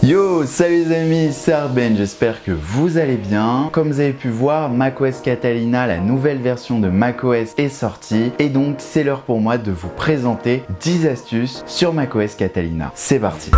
Yo, salut les amis, c'est Arben, j'espère que vous allez bien. Comme vous avez pu voir, macOS Catalina, la nouvelle version de macOS est sortie et donc c'est l'heure pour moi de vous présenter 10 astuces sur macOS Catalina. C'est parti.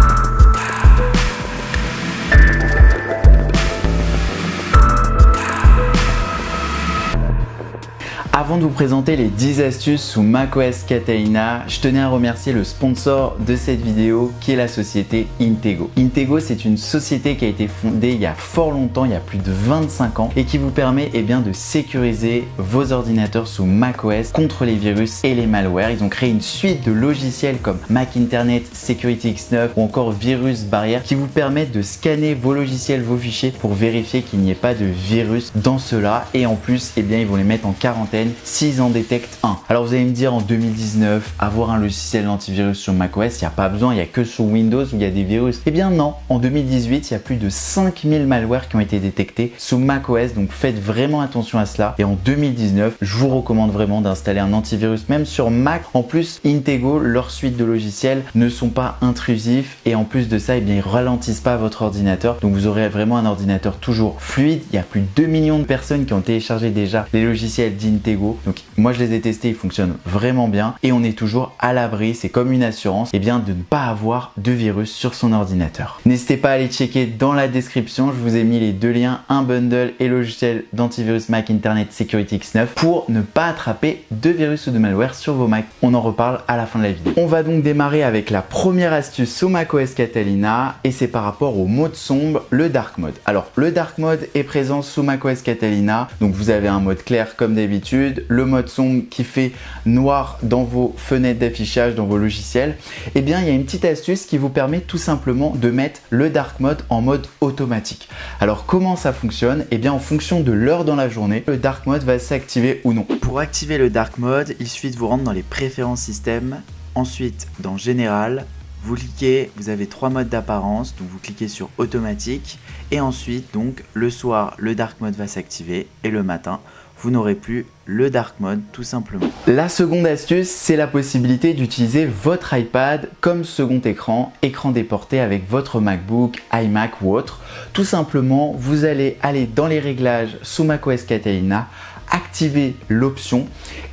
Avant de vous présenter les 10 astuces sous macOS Catalina, je tenais à remercier le sponsor de cette vidéo qui est la société Intego. Intego, c'est une société qui a été fondée il y a fort longtemps, il y a plus de 25 ans et qui vous permet de sécuriser vos ordinateurs sous macOS contre les virus et les malwares. Ils ont créé une suite de logiciels comme Mac Internet Security X9 ou encore Virus Barrière qui vous permettent de scanner vos logiciels, vos fichiers pour vérifier qu'il n'y ait pas de virus dans cela et en plus, ils vont les mettre en quarantaine s'ils en détectent un. Alors vous allez me dire en 2019, avoir un logiciel d'antivirus sur macOS, il n'y a pas besoin, il n'y a que sur Windows où il y a des virus. Eh bien non, en 2018, il y a plus de 5000 malwares qui ont été détectés sous macOS, donc faites vraiment attention à cela. Et en 2019, je vous recommande vraiment d'installer un antivirus même sur Mac. En plus, Intego, leur suite de logiciels ne sont pas intrusifs et en plus de ça, ils ralentissent pas votre ordinateur. Donc vous aurez vraiment un ordinateur toujours fluide. Il y a plus de 2 millions de personnes qui ont téléchargé déjà les logiciels d'Intego. Donc moi je les ai testés, ils fonctionnent vraiment bien et on est toujours à l'abri, c'est comme une assurance de ne pas avoir de virus sur son ordinateur. N'hésitez pas à aller checker dans la description, je vous ai mis les deux liens, un bundle et logiciel d'antivirus Mac Internet Security X9 pour ne pas attraper de virus ou de malware sur vos Mac. On en reparle à la fin de la vidéo. On va donc démarrer avec la première astuce sous macOS Catalina et c'est par rapport au mode sombre, le Dark Mode. Alors le Dark Mode est présent sous macOS Catalina, donc vous avez un mode clair comme d'habitude, le mode sombre qui fait noir dans vos fenêtres d'affichage, dans vos logiciels. Il y a une petite astuce qui vous permet tout simplement de mettre le Dark Mode en mode automatique. Alors comment ça fonctionne? En fonction de l'heure dans la journée, le Dark Mode va s'activer ou non. Pour activer le Dark Mode, il suffit de vous rendre dans les préférences système, ensuite dans Général, vous cliquez, vous avez 3 modes d'apparence, donc vous cliquez sur automatique et ensuite donc le soir le Dark Mode va s'activer et le matin vous n'aurez plus le Dark Mode tout simplement. La seconde astuce, c'est la possibilité d'utiliser votre iPad comme second écran, écran déporté avec votre MacBook, iMac ou autre. Tout simplement, vous allez aller dans les réglages sous macOS Catalina, activer l'option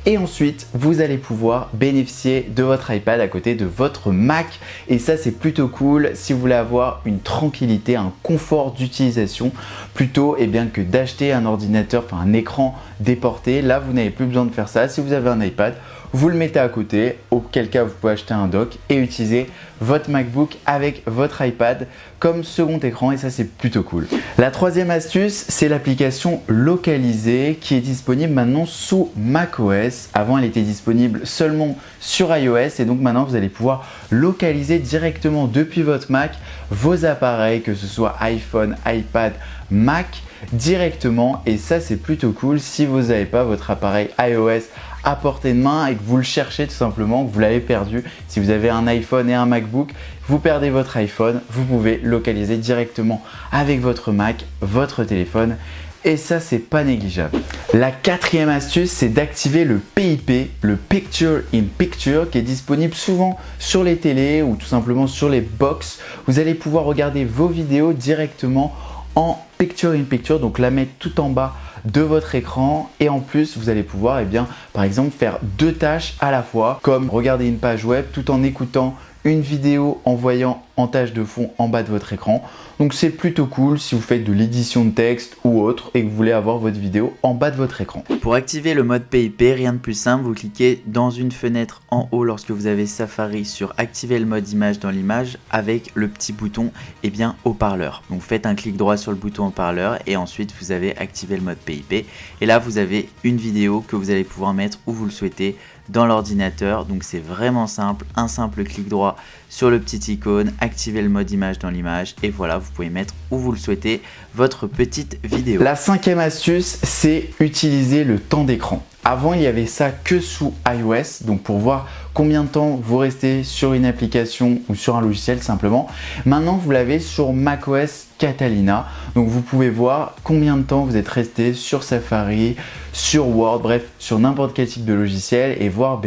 et ensuite vous allez pouvoir bénéficier de votre iPad à côté de votre Mac et ça c'est plutôt cool si vous voulez avoir une tranquillité, un confort d'utilisation plutôt que d'acheter un ordinateur, un écran déporté. Là vous n'avez plus besoin de faire ça. Si vous avez un iPad, vous le mettez à côté, auquel cas vous pouvez acheter un dock et utiliser votre MacBook avec votre iPad comme second écran et ça c'est plutôt cool. La troisième astuce, c'est l'application localisée qui est disponible maintenant sous macOS. Avant elle était disponible seulement sur iOS et donc maintenant vous allez pouvoir localiser directement depuis votre Mac vos appareils, que ce soit iPhone, iPad, Mac directement et ça c'est plutôt cool si vous n'avez pas votre appareil iOS à portée de main et que vous le cherchez tout simplement, que vous l'avez perdu. Si vous avez un iPhone et un MacBook, vous perdez votre iPhone, vous pouvez localiser directement avec votre Mac, votre téléphone et ça c'est pas négligeable. La quatrième astuce, c'est d'activer le PIP, le Picture in Picture, qui est disponible souvent sur les télés ou tout simplement sur les box. Vous allez pouvoir regarder vos vidéos directement en Picture in Picture, donc la mettre tout en bas de votre écran et en plus vous allez pouvoir par exemple faire 2 tâches à la fois comme regarder une page web tout en écoutant une vidéo en voyant en tâche de fond en bas de votre écran. Donc c'est plutôt cool si vous faites de l'édition de texte ou autre et que vous voulez avoir votre vidéo en bas de votre écran. Pour activer le mode PIP, rien de plus simple, vous cliquez dans une fenêtre en haut lorsque vous avez Safari sur activer le mode image dans l'image avec le petit bouton haut-parleur. Donc faites un clic droit sur le bouton haut-parleur et ensuite vous avez activé le mode PIP et là vous avez une vidéo que vous allez pouvoir mettre où vous le souhaitez dans l'ordinateur. Donc c'est vraiment simple, un simple clic droit sur le petit icône, activer le mode image dans l'image et voilà, vous pouvez mettre où vous le souhaitez votre petite vidéo. La cinquième astuce, c'est utiliser le temps d'écran. Avant, il y avait ça que sous iOS, donc pour voir combien de temps vous restez sur une application ou sur un logiciel simplement. Maintenant, vous l'avez sur macOS Catalina, donc vous pouvez voir combien de temps vous êtes resté sur Safari, sur Word, bref, sur n'importe quel type de logiciel et voir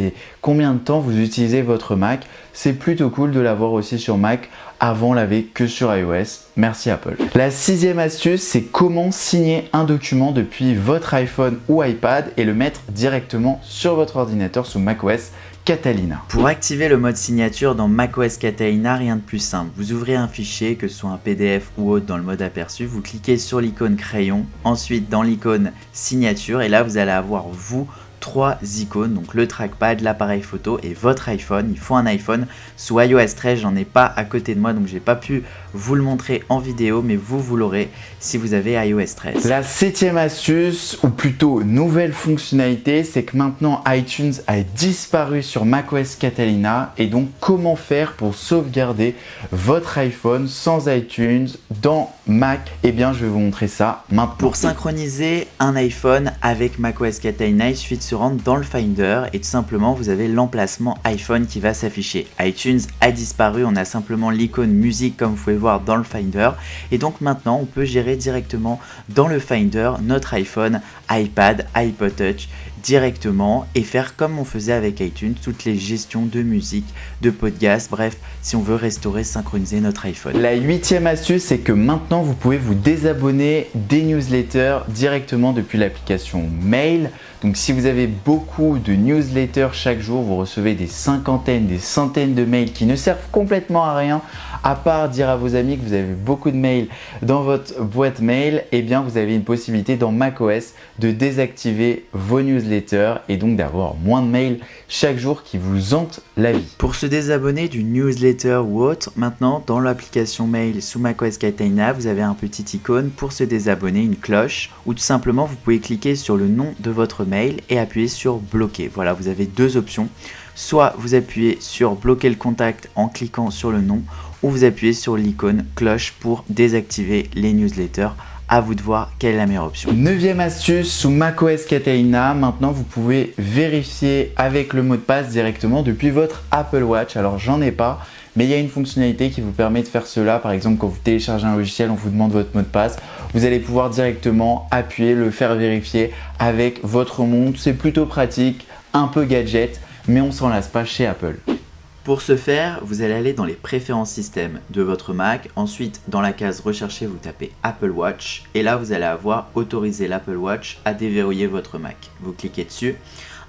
combien de temps vous utilisez votre Mac. C'est plutôt cool de l'avoir aussi sur Mac. Avant, on l'avait que sur iOS. Merci Apple. La 6e astuce, c'est comment signer un document depuis votre iPhone ou iPad et le mettre directement sur votre ordinateur sous macOS Catalina. Pour activer le mode signature dans macOS Catalina, rien de plus simple. Vous ouvrez un fichier, que ce soit un PDF ou autre dans le mode aperçu, vous cliquez sur l'icône crayon, ensuite dans l'icône signature et là vous allez avoir vous 3 icônes, donc le trackpad, l'appareil photo et votre iPhone. Il faut un iPhone sous iOS 13, j'en ai pas à côté de moi donc j'ai pas pu vous le montrer en vidéo, mais vous l'aurez si vous avez iOS 13. La 7e astuce, ou plutôt nouvelle fonctionnalité, c'est que maintenant iTunes a disparu sur macOS Catalina et donc comment faire pour sauvegarder votre iPhone sans iTunes dans Mac? Eh bien je vais vous montrer ça maintenant. Pour synchroniser un iPhone avec macOS Catalina, il suffit de se rendre dans le Finder et tout simplement vous avez l'emplacement iPhone qui va s'afficher. iTunes a disparu, on a simplement l'icône musique comme vous pouvez voir dans le Finder et donc maintenant on peut gérer directement dans le Finder notre iPhone, iPad, iPod Touch directement et faire comme on faisait avec iTunes, toutes les gestions de musique, de podcast, bref, si on veut restaurer, synchroniser notre iPhone. La 8e astuce, c'est que maintenant vous pouvez vous désabonner des newsletters directement depuis l'application Mail. Donc si vous avez beaucoup de newsletters chaque jour, vous recevez des cinquantaines, des centaines de mails qui ne servent complètement à rien, à part dire à vos amis que vous avez beaucoup de mails dans votre boîte mail, eh bien vous avez une possibilité dans macOS de désactiver vos newsletters et donc d'avoir moins de mails chaque jour qui vous hantent la vie. Pour se désabonner d'une newsletter ou autre, maintenant dans l'application Mail sous macOS Catalina, vous avez un petit icône pour se désabonner, une cloche, ou tout simplement vous pouvez cliquer sur le nom de votre mail et appuyer sur bloquer. Voilà, vous avez deux options. Soit vous appuyez sur bloquer le contact en cliquant sur le nom, ou vous appuyez sur l'icône cloche pour désactiver les newsletters. À vous de voir quelle est la meilleure option. 9e astuce, sous macOS Catalina, maintenant vous pouvez vérifier avec le mot de passe directement depuis votre Apple Watch. Alors j'en ai pas, mais il y a une fonctionnalité qui vous permet de faire cela. Par exemple, quand vous téléchargez un logiciel, on vous demande votre mot de passe. Vous allez pouvoir directement appuyer, le faire vérifier avec votre montre. C'est plutôt pratique, un peu gadget, mais on s'en lasse pas chez Apple. Pour ce faire, vous allez aller dans les préférences système de votre Mac. Ensuite, dans la case rechercher, vous tapez Apple Watch. Et là, vous allez avoir autorisé l'Apple Watch à déverrouiller votre Mac. Vous cliquez dessus.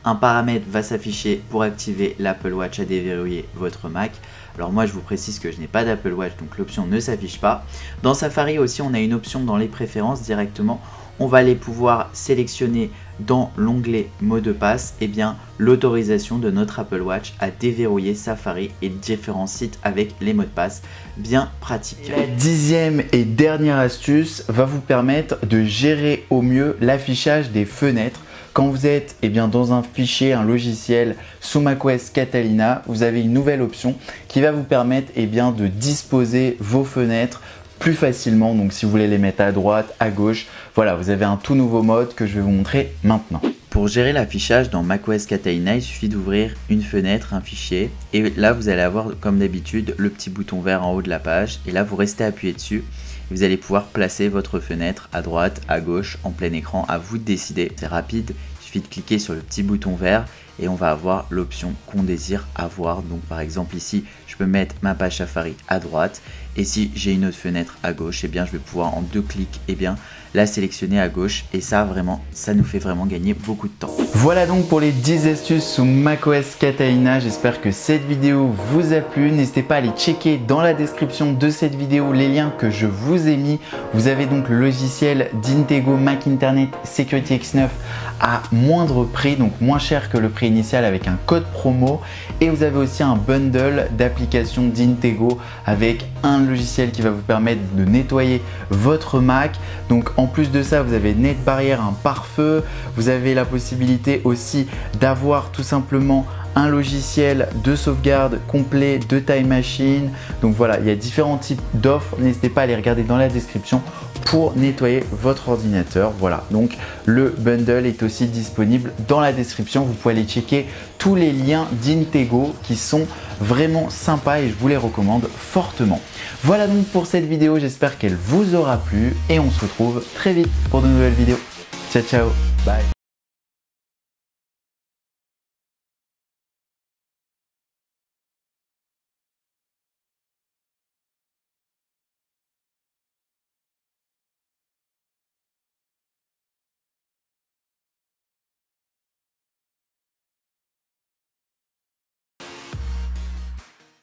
Un paramètre va s'afficher pour activer l'Apple Watch à déverrouiller votre Mac. Alors moi, je vous précise que je n'ai pas d'Apple Watch, donc l'option ne s'affiche pas. Dans Safari aussi, on a une option dans les préférences directement. On va aller pouvoir sélectionner dans l'onglet mot de passe l'autorisation de notre Apple Watch à déverrouiller Safari et différents sites avec les mots de passe. Bien pratique. La 10e et dernière astuce va vous permettre de gérer au mieux l'affichage des fenêtres. Quand vous êtes dans un fichier, un logiciel sous macOS Catalina, vous avez une nouvelle option qui va vous permettre de disposer vos fenêtres plus facilement. Donc si vous voulez les mettre à droite, à gauche, voilà, vous avez un tout nouveau mode que je vais vous montrer maintenant. Pour gérer l'affichage dans macOS Catalina, il suffit d'ouvrir une fenêtre, un fichier, et là vous allez avoir comme d'habitude le petit bouton vert en haut de la page, et là vous restez appuyé dessus. Vous allez pouvoir placer votre fenêtre à droite, à gauche, en plein écran, à vous de décider. C'est rapide, il suffit de cliquer sur le petit bouton vert et on va avoir l'option qu'on désire avoir. Donc par exemple ici, je peux mettre ma page Safari à droite et si j'ai une autre fenêtre à gauche, je vais pouvoir en 2 clics la sélectionner à gauche et ça vraiment, ça nous fait vraiment gagner beaucoup de temps. Voilà donc pour les 10 astuces sous macOS Catalina. J'espère que cette vidéo vous a plu. N'hésitez pas à aller checker dans la description de cette vidéo les liens que je vous ai mis. Vous avez donc le logiciel d'Intego Mac Internet Security X9 à moindre prix, donc moins cher que le prix initial avec un code promo. Et vous avez aussi un bundle d'applications d'Intego avec un logiciel qui va vous permettre de nettoyer votre Mac. Donc en plus de ça, vous avez NetBarrier, un pare-feu. Vous avez la possibilité aussi d'avoir tout simplement un logiciel de sauvegarde complet de Time Machine. Donc voilà, il y a différents types d'offres. N'hésitez pas à les regarder dans la description pour nettoyer votre ordinateur. Voilà, donc le bundle est aussi disponible dans la description. Vous pouvez aller checker tous les liens d'Intego qui sont vraiment sympas et je vous les recommande fortement. Voilà donc pour cette vidéo, j'espère qu'elle vous aura plu et on se retrouve très vite pour de nouvelles vidéos. Ciao ciao, bye.